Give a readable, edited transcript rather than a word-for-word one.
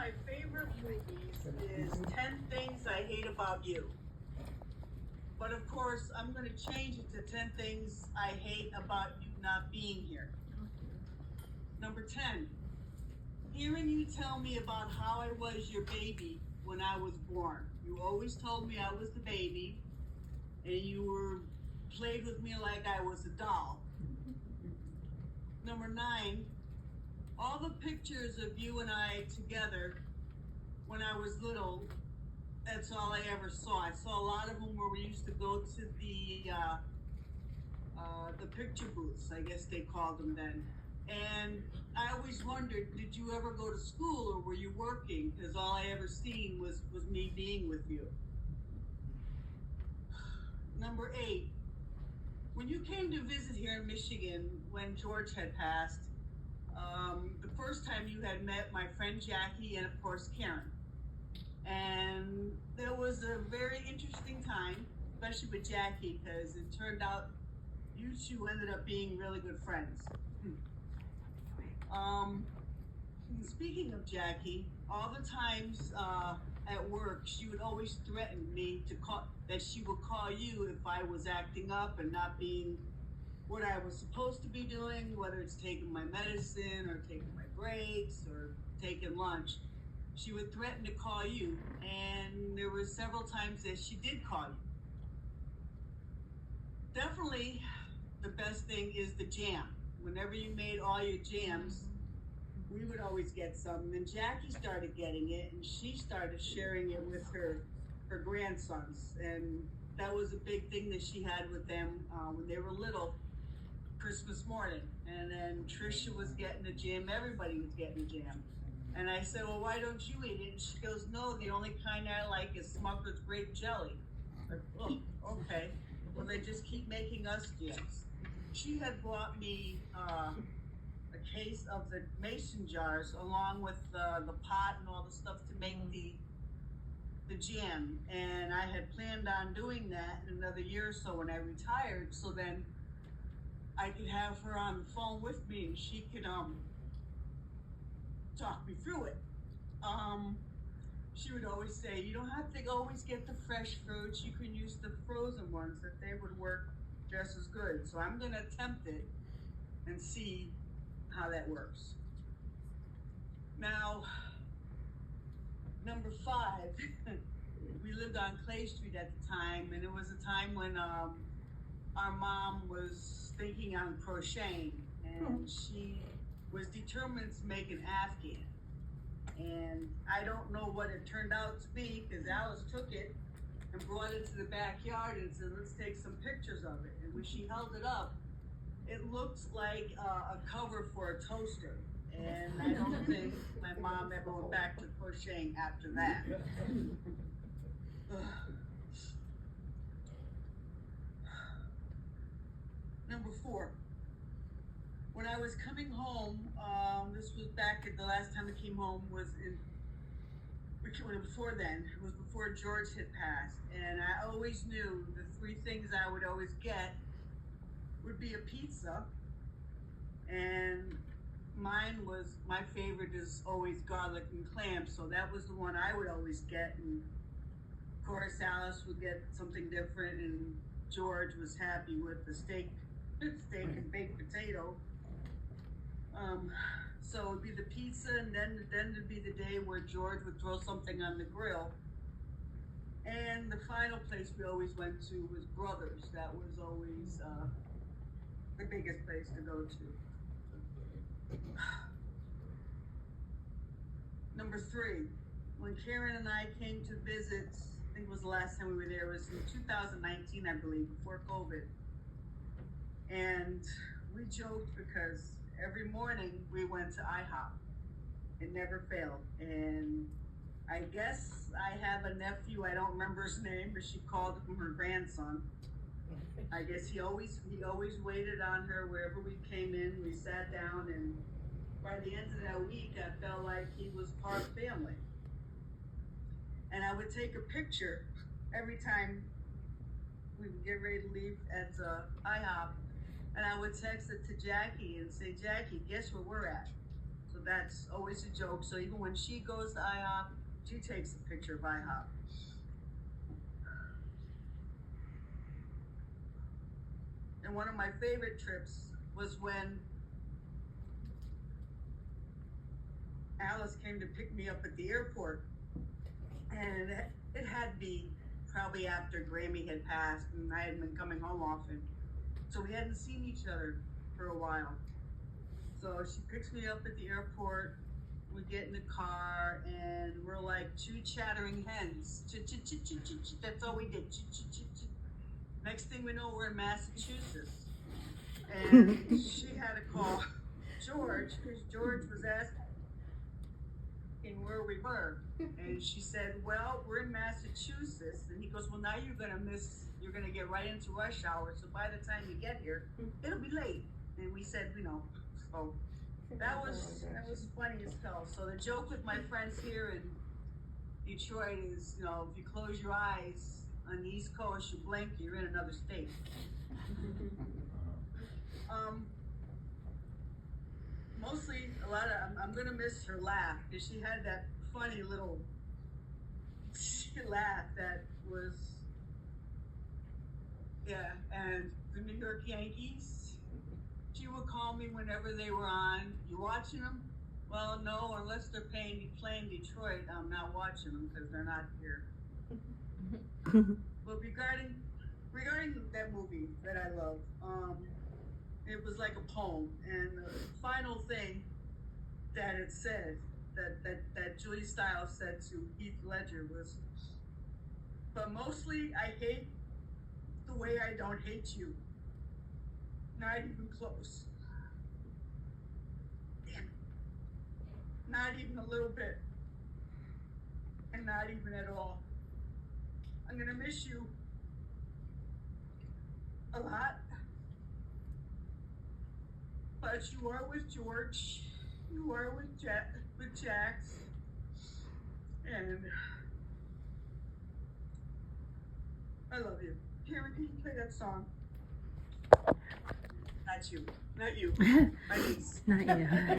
my favorite movies is 10 Things I Hate About You. But of course, I'm going to change it to 10 Things I Hate About You Not Being Here. Number 10, hearing you tell me about how I was your baby when I was born. You always told me I was the baby, and you played with me like I was a doll. Number 9, all the pictures of you and I together when I was little, that's all I ever saw. I saw a lot of them where we used to go to the picture booths, I guess they called them then. And I always wondered, did you ever go to school or were you working? Because all I ever seen was me being with you. Number 8, when you came to visit here in Michigan when George had passed, the first time you had met my friend Jackie and of course Karen. And there was a very interesting time, especially with Jackie, because it turned out you two ended up being really good friends. Speaking of Jackie, all the times at work, she would always threaten me that she would call you if I was acting up and not being what I was supposed to be doing, whether it's taking my medicine or taking my breaks or taking lunch. She would threaten to call you, and there were several times that she did call you. Definitely the best thing is the jam. Whenever you made all your jams, we would always get some. And Jackie started getting it, and she started sharing it with her grandsons. And that was a big thing that she had with them when they were little, Christmas morning. And then Trisha was getting a jam. Everybody was getting a jam. And I said, well, why don't you eat it? And she goes, no, the only kind I like is Smucker's grape jelly. Like, oh, okay. Well, they just keep making us jams. She had bought me a case of the mason jars along with the pot and all the stuff to make the jam. And I had planned on doing that in another year or so when I retired, so then I could have her on the phone with me and she could talk me through it. She would always say, you don't have to always get the fresh fruits, you can use the frozen ones, that they would work just as good. So I'm gonna attempt it and see how that works. Now, number 5, we lived on Clay Street at the time, and it was a time when our mom was thinking on crocheting, and she was determined to make an Afghan. And I don't know what it turned out to be, because Alyce took it and brought it to the backyard and said, let's take some pictures of it. And when she held it up, it looked like a cover for a toaster. And I don't think my mom ever went back to crocheting after that. Number 4. When I was coming home, this was back at the last time I came home was before then. It was before George had passed. And I always knew the 3 things I would always get would be a pizza. And my favorite is always garlic and clam. So that was the one I would always get. And of course, Alyce would get something different. And George was happy with the steak and baked potato. So it would be the pizza, and then it'd be the day where George would throw something on the grill. And the final place we always went to was Brothers. That was always the biggest place to go to. Number 3, when Karen and I came to visit, I think it was the last time we were there, it was in 2019, I believe, before COVID. And we joked because every morning we went to IHOP. It never failed. And I guess I have a nephew, I don't remember his name, but she called him her grandson. I guess he always waited on her wherever we came in. We sat down, and by the end of that week, I felt like he was part family. And I would take a picture every time we would get ready to leave at IHOP, and I would text it to Jackie and say, Jackie, guess where we're at? So that's always a joke. So even when she goes to IHOP, she takes a picture of IHOP. And one of my favorite trips was when Alyce came to pick me up at the airport. And it had to be probably after Grammy had passed and I hadn't been coming home often. So we hadn't seen each other for a while. So she picks me up at the airport. We get in the car and we're like two chattering hens. That's all we did. Next thing we know, we're in Massachusetts. And she had to call George because George was asking where we were. And she said, well, we're in Massachusetts. And he goes, well, now you're going to get right into rush hour. So by the time you get here, it'll be late. And we said, so that was funny as hell. So the joke with my friends here in Detroit is, if you close your eyes on the East Coast, you blink, you're in another state. Mostly, I'm gonna miss her laugh because she had that funny little laugh that was, and the New York Yankees, she would call me whenever they were on. You watching them? Well, no, unless they're playing Detroit, I'm not watching them because they're not here. But regarding that movie that I love, it was like a poem, and the final thing that it said, that Julie Stiles said to Heath Ledger was, but mostly I hate the way I don't hate you. Not even close. Damn. Not even a little bit. And not even at all. I'm gonna miss you a lot. But you are with George. You are with Jax. And I love you. Karen, can you play that song? Not you. Not you. My niece. Not you.